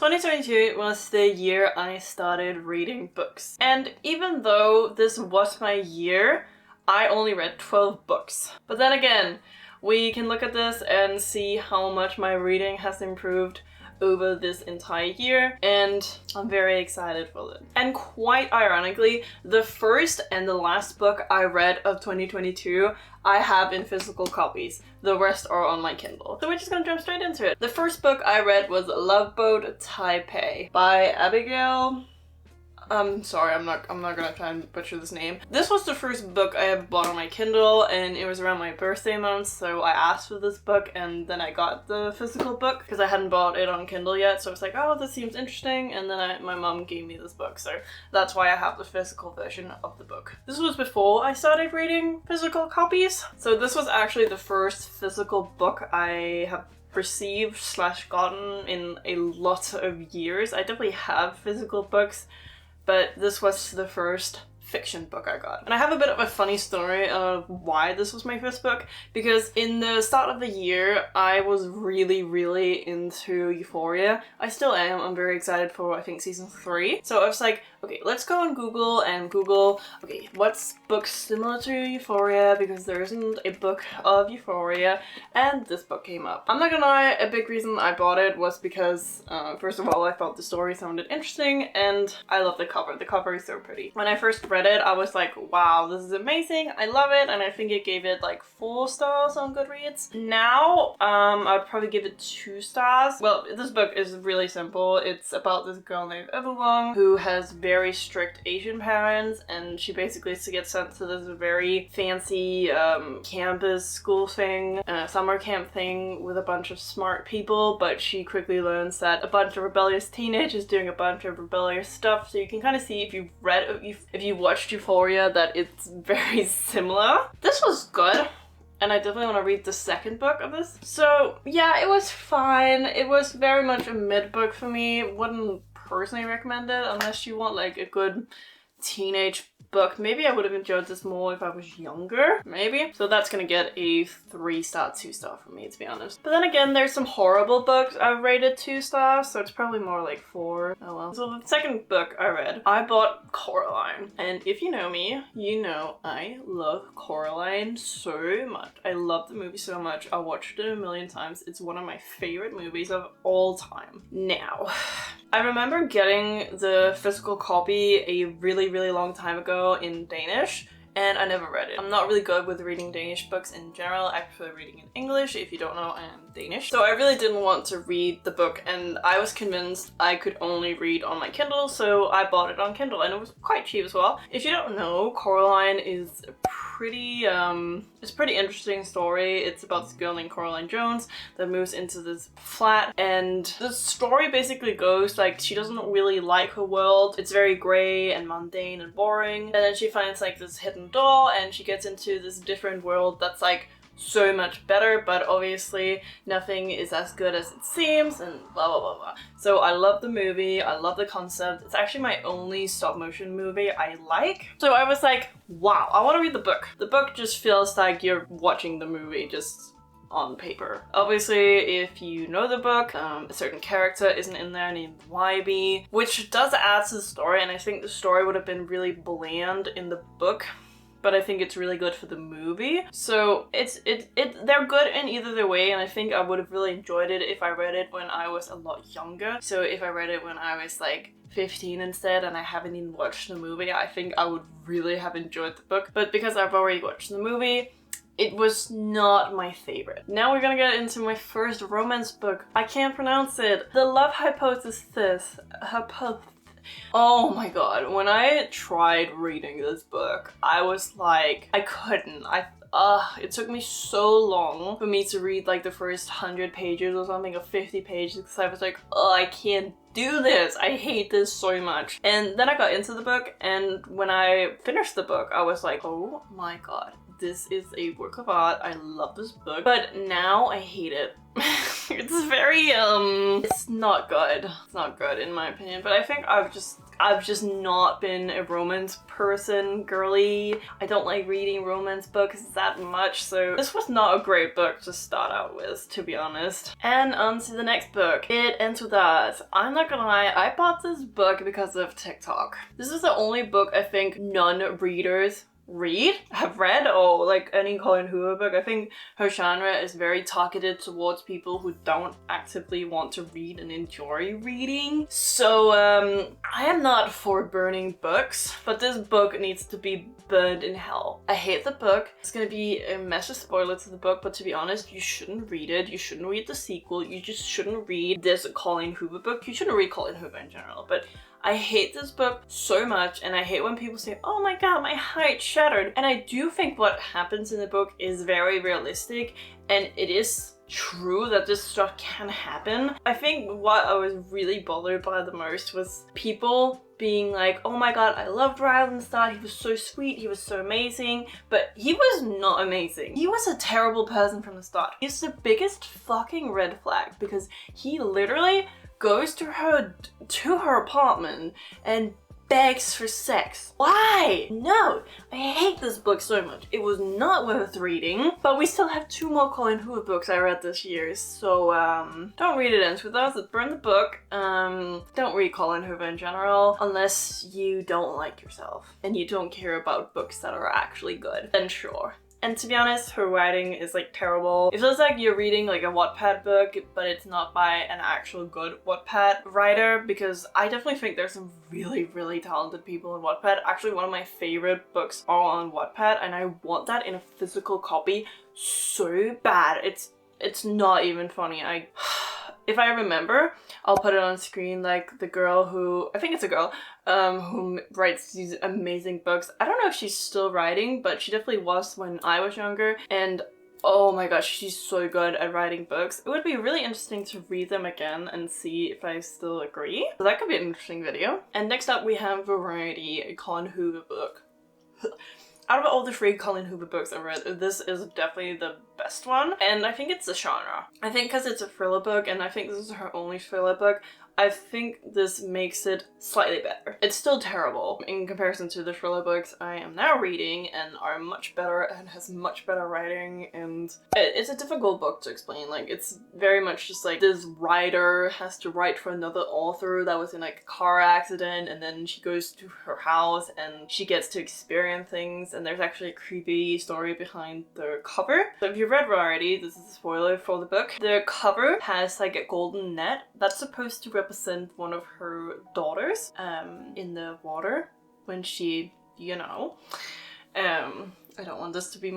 2022 was the year I started reading books. And even though this was my year, I only read 12 books. But then again, we can look at this and see how much my reading has improved over this entire year, and I'm very excited for it. And quite ironically, the first and the last book I read of 2022 I have in physical copies. The rest are on my Kindle. So we're just gonna jump straight into it. The first book I read was Love Boat Taipei by Abigail. Sorry, I'm not gonna try and butcher this name. This was the first book I ever bought on my Kindle, and it was around my birthday month, so I asked for this book, and then I got the physical book because I hadn't bought it on Kindle yet, so I was like, oh, this seems interesting, and then my mom gave me this book, so that's why I have the physical version of the book. This was before I started reading physical copies, so this was actually the first physical book I have received / gotten in a lot of years. I definitely have physical books, but this was the first fiction book I got. And I have a bit of a funny story of why this was my first book, because in the start of the year, I was really into Euphoria. I still am. I'm very excited for, I think, season 3. So I was like, okay, let's go on Google and Google, okay, what's books similar to Euphoria, because there isn't a book of Euphoria, and this book came up. I'm not gonna lie, a big reason I bought it was because, first of all, I thought the story sounded interesting, and I love the cover. The cover is so pretty. When I first read it, I was like, wow, this is amazing, I love it, and I think it gave it like 4 stars on Goodreads. Now, I'd probably give it 2 stars. Well, this book is really simple. It's about this girl named Everlong who has very strict Asian parents, and she basically gets sent to this very fancy campus school thing, summer camp thing with a bunch of smart people, but she quickly learns that a bunch of rebellious teenagers doing a bunch of rebellious stuff, so you can kind of see if you watched Euphoria that it's very similar. This was good, and I definitely want to read the second book of this. So yeah, it was fine. It was very much a mid book for me. Wouldn't personally recommend it unless you want like a good teenage book. Maybe I would have enjoyed this more if I was younger, maybe. So that's gonna get a 3-star, 2-star for me, to be honest. But then again, there's some horrible books I've rated 2 stars, so it's probably more like 4. Oh well. So the second book I read, I bought Coraline. And if you know me, you know I love Coraline so much. I love the movie so much. I watched it a million times. It's one of my favorite movies of all time. Now, I remember getting the physical copy a really long time ago in Danish, and I never read it. I'm not really good with reading Danish books in general. I prefer reading in English. If you don't know, I am Danish. So I really didn't want to read the book, and I was convinced I could only read on my Kindle, so I bought it on Kindle, and it was quite cheap as well. If you don't know, Coraline is a pretty interesting story. It's about this girl named Coraline Jones that moves into this flat, and the story basically goes like she doesn't really like her world. It's very gray and mundane and boring, and then she finds like this hidden door, and she gets into this different world that's like so much better, but obviously nothing is as good as it seems, and blah blah blah blah. So I love the movie, I love the concept. It's actually my only stop motion movie I like. So I was like, wow, I want to read the book. The book just feels like you're watching the movie just on paper. Obviously, if you know the book, a certain character isn't in there named YB, which does add to the story, and I think the story would have been really bland in the book, but I think it's really good for the movie. So they're good in either the way, and I think I would have really enjoyed it if I read it when I was a lot younger. So if I read it when I was like 15 instead, and I haven't even watched the movie, I think I would really have enjoyed the book. But because I've already watched the movie, it was not my favorite. Now we're gonna get into my first romance book. I can't pronounce it. The Love Hypothesis. Oh my god, when I tried reading this book, I was like, I couldn't. It took me so long for me to read like the first 100 pages or something, or 50 pages, because I was like, oh, I can't do this. I hate this so much. And then I got into the book, and when I finished the book, I was like, oh my god, this is a work of art. I love this book, but now I hate it. It's very, it's not good. It's not good in my opinion, but I think I've just not been a romance person, girly. I don't like reading romance books that much, so this was not a great book to start out with, to be honest. And on to the next book. It ends with that. I'm not gonna lie, I bought this book because of TikTok. This is the only book I think non-readers have read, or like any Colleen Hoover book. I think her genre is very targeted towards people who don't actively want to read and enjoy reading. So I am not for burning books, but this book needs to be burned in hell. I hate the book. It's gonna be a massive spoiler to the book, but to be honest, you shouldn't read it. You shouldn't read the sequel. You just shouldn't read this Colleen Hoover book. You shouldn't read Colleen Hoover in general, but I hate this book so much, and I hate when people say, oh my god, my heart shattered. And I do think what happens in the book is very realistic, and it is true that this stuff can happen. I think what I was really bothered by the most was people being like, oh my god, I loved Ryle in the start, he was so sweet, he was so amazing, but he was not amazing. He was a terrible person from the start. He's the biggest fucking red flag, because he literally goes to her apartment and begs for sex. Why? No, I hate this book so much. It was not worth reading, but we still have 2 more Colleen Hoover books I read this year, so don't read it ends with us. Burn the book. Don't read Colleen Hoover in general, unless you don't like yourself and you don't care about books that are actually good, then sure. And to be honest, her writing is like terrible. It feels like you're reading like a Wattpad book, but it's not by an actual good Wattpad writer, because I definitely think there's some really, really talented people in Wattpad. Actually, one of my favorite books are on Wattpad, and I want that in a physical copy so bad. It's not even funny. If I remember, I'll put it on screen, like the girl who, I think it's a girl, who writes these amazing books. I don't know if she's still writing, but she definitely was when I was younger, and oh my gosh, she's so good at writing books. It would be really interesting to read them again and see if I still agree. So that could be an interesting video. And next up we have Variety, a Colleen Hoover book. Out of all the 3 Colleen Hoover books I read, this is definitely the best one, and I think it's the genre. I think because it's a thriller book, and I think this is her only thriller book, I think this makes it slightly better. It's still terrible in comparison to the thriller books I am now reading and are much better and has much better writing, and it's a difficult book to explain. Like, it's very much just like this writer has to write for another author that was in like a car accident, and then she goes to her house and she gets to experience things, and there's actually a creepy story behind the cover. So if you read Variety, this is a spoiler for the book. The cover has like a golden net that's supposed to represent one of her daughters in the water when she, you know, I don't want this to be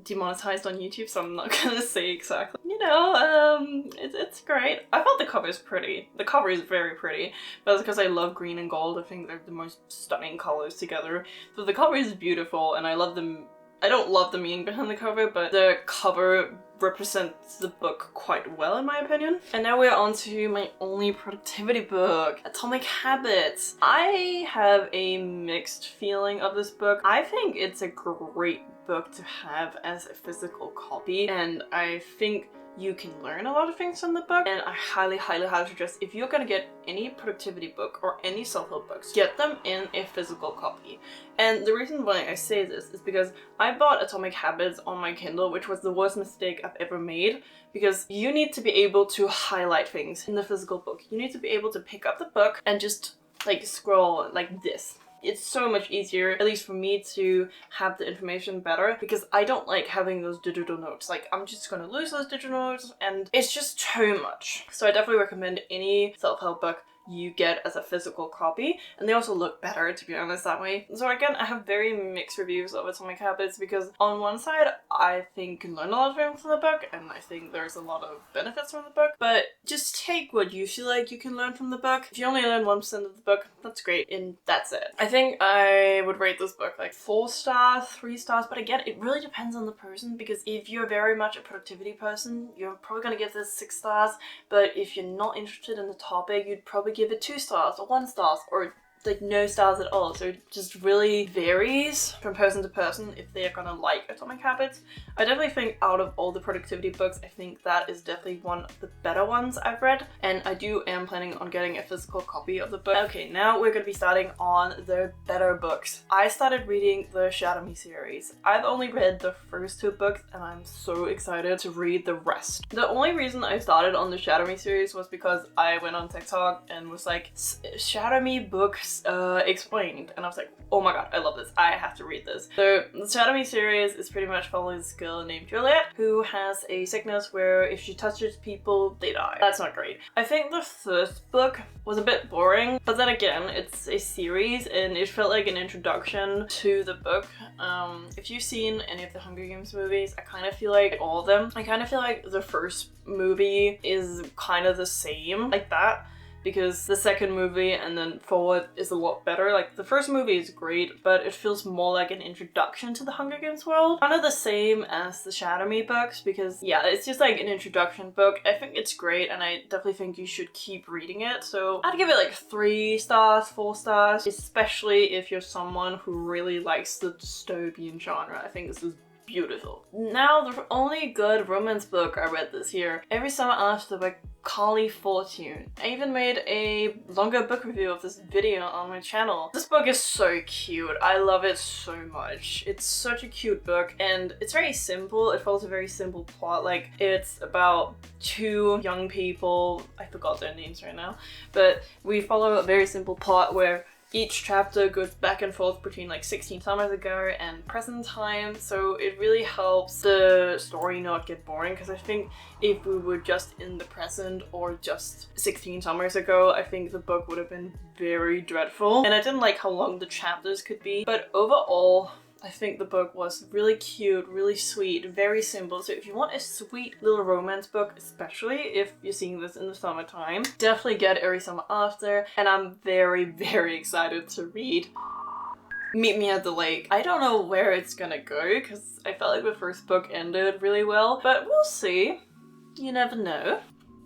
demonetized on YouTube, so I'm not gonna say exactly. You know, it's great. I thought the cover is pretty. The cover is very pretty, but it's because I love green and gold. I think they're the most stunning colors together. So the cover is beautiful, and I love them. I don't love the meaning behind the cover, but the cover represents the book quite well in my opinion. And now we're on to my only productivity book, Atomic Habits. I have a mixed feeling of this book. I think it's a great book to have as a physical copy, and I think you can learn a lot of things from the book, and I highly, highly, highly suggest if you're gonna get any productivity book or any self-help books, get them in a physical copy. And the reason why I say this is because I bought Atomic Habits on my Kindle, which was the worst mistake I've ever made, because you need to be able to highlight things in the physical book. You need to be able to pick up the book and just like scroll like this. It's so much easier, at least for me, to have the information better, because I don't like having those digital notes. Like, I'm just gonna lose those digital notes, and it's just too much. So I definitely recommend any self-help book you get as a physical copy, and they also look better, to be honest, that way. So again, I have very mixed reviews of Atomic Habits, because on one side I think you can learn a lot of things from the book, and I think there's a lot of benefits from the book, but just take what you feel like you can learn from the book. If you only learn 1% of the book, that's great, and that's it. I think I would rate this book like 4 stars, 3 stars, but again, it really depends on the person, because if you're very much a productivity person, you're probably gonna give this 6 stars, but if you're not interested in the topic, you'd probably give it 2 stars or 1 star or like no stars at all. So it just really varies from person to person if they are gonna like Atomic Habits. I definitely think out of all the productivity books, I think that is definitely one of the better ones I've read, and I am planning on getting a physical copy of the book. Okay, now we're gonna be starting on the better books. I started reading the Shadow Me series. I've only read the first 2 books and I'm so excited to read the rest. The only reason I started on the Shadow Me series was because I went on TikTok and was like, Shadow Me books explained, and I was like, oh my god, I love this, I have to read this. So the Shadow Me series is pretty much following this girl named Juliet who has a sickness where if she touches people, they die. That's not great. I think the first book was a bit boring, but then again, it's a series and it felt like an introduction to the book. If you've seen any of the Hunger Games movies, I kind of feel like all of them, I kind of feel like the first movie is kind of the same like that, because the second movie and then forward is a lot better. Like the first movie is great, but it feels more like an introduction to the Hunger Games world. Kind of the same as the Shadow Me books, because yeah, it's just like an introduction book. I think it's great and I definitely think you should keep reading it. So I'd give it like 3 stars, 4 stars, especially if you're someone who really likes the dystopian genre. I think this is beautiful. Now, the only good romance book I read this year, Every Summer After by Carly Fortune. I even made a longer book review of this video on my channel. This book is so cute. I love it so much. It's such a cute book and it's very simple. It follows a very simple plot. Like, it's about 2 young people, I forgot their names right now, but we follow a very simple plot where each chapter goes back and forth between like 16 summers ago and present time, so it really helps the story not get boring, because I think if we were just in the present or just 16 summers ago, I think the book would have been very dreadful. And I didn't like how long the chapters could be, but overall, I think the book was really cute, really sweet, very simple. So if you want a sweet little romance book, especially if you're seeing this in the summertime, definitely get Every Summer After. And I'm very, very excited to read Meet Me at the Lake. I don't know where it's gonna go because I felt like the first book ended really well, but we'll see. You never know.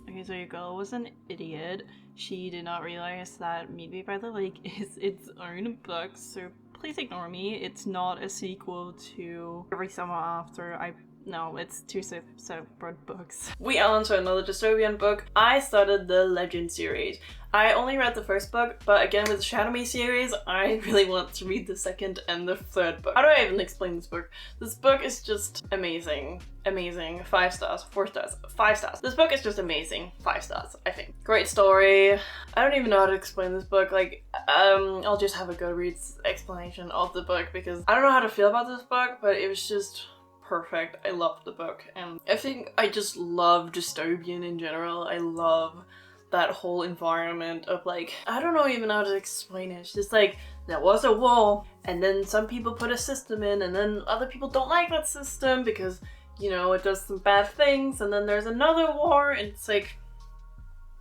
Okay, so your girl was an idiot. She did not realize that Meet Me by the Lake is its own book, so please ignore me. It's not a sequel to Every Summer After. No, it's 2 separate books. We are on to another dystopian book. I started the Legend series. I only read the first book, but again with the Shadow Me series, I really want to read the second and the third book. How do I even explain this book? This book is just amazing. Amazing. 5 stars, 4 stars, 5 stars. This book is just amazing. 5 stars, I think. Great story. I don't even know how to explain this book. Like, I'll just have a Goodreads explanation of the book because I don't know how to feel about this book, but it was just perfect. I loved the book, and I think I just love dystopian in general. I love that whole environment of like, I don't know even how to explain it. It's just like, there was a war, and then some people put a system in, and then other people don't like that system because, you know, it does some bad things, and then there's another war, and it's like,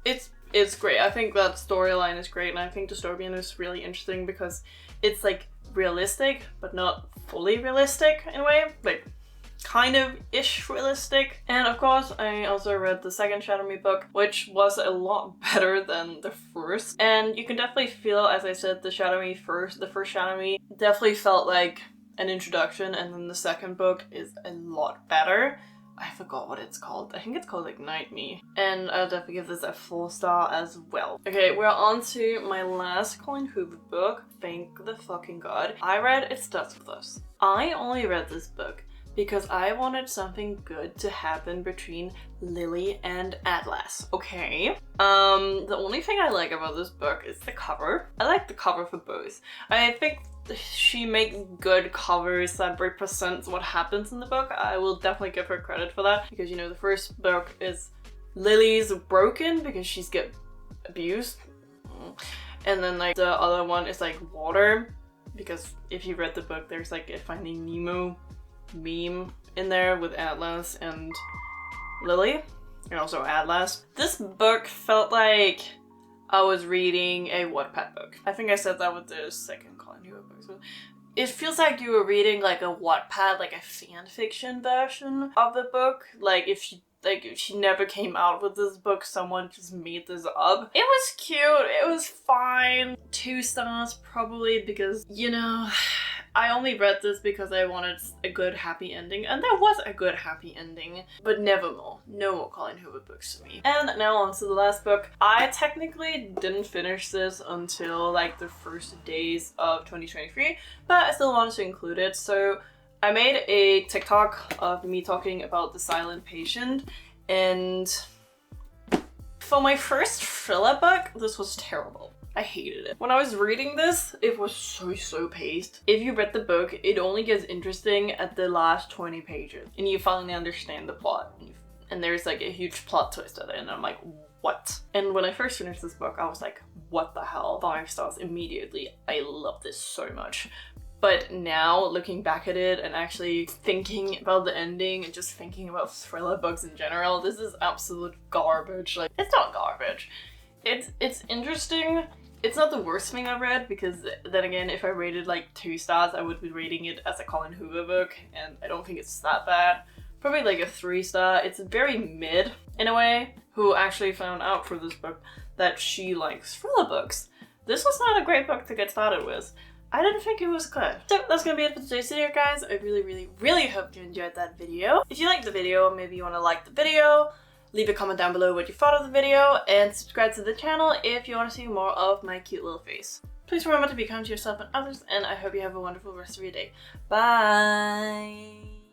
it's great. I think that storyline is great, and I think dystopian is really interesting because it's like realistic, but not fully realistic in a way. Like, kind of ish realistic. And of course I also read the second Shadow Me book, which was a lot better than the first, and you can definitely feel, as I said, the first Shadow Me definitely felt like an introduction, and then the second book is a lot better. I forgot what it's called. I think it's called Ignite Me, and I'll definitely give this a 4 star as well. Okay, we're on to my last Colleen Hoover book. Thank the fucking god. I read It Starts With Us. I only read this book because I wanted something good to happen between Lily and Atlas. Okay. The only thing I like about this book is the cover. I like the cover for both. I think she makes good covers that represents what happens in the book. I will definitely give her credit for that, because, you know, the first book is Lily's broken because she's get abused. And then like the other one is like Water, because if you read the book, there's like a Finding Nemo meme in there with Atlas and Lily, and also Atlas. This book felt like I was reading a Wattpad book. I think I said that with the second Colleen Hoover book. So it feels like you were reading like a Wattpad, like a fan fiction version of the book. Like if she never came out with this book, someone just made this up. It was cute, it was fine. 2 stars probably because, you know, I only read this because I wanted a good happy ending, and there was a good happy ending, but never more. No more Colin Hoover books for me. And now on to the last book. I technically didn't finish this until like the first days of 2023, but I still wanted to include it. So I made a TikTok of me talking about The Silent Patient, and for my first thriller book, this was terrible. I hated it. When I was reading this, it was so paced. If you read the book, it only gets interesting at the last 20 pages and you finally understand the plot. And there's like a huge plot twist at it, and I'm like, what? And when I first finished this book, I was like, what the hell? 5 stars immediately. I love this so much. But now, looking back at it and actually thinking about the ending and just thinking about thriller books in general, this is absolute garbage. Like, it's not garbage. It's interesting. It's not the worst thing I've read, because then again, if I rated like 2 stars, I would be rating it as a Colin Hoover book, and I don't think it's that bad. Probably like a 3 star. It's very mid in a way. Who actually found out for this book that she likes thriller books. This was not a great book to get started with. I didn't think it was good. So that's gonna be it for today's video, guys. I really hope you enjoyed that video. If you liked the video, maybe you want to like the video, leave a comment down below what you thought of the video, and subscribe to the channel if you want to see more of my cute little face. Please remember to be kind to yourself and others, and I hope you have a wonderful rest of your day. Bye!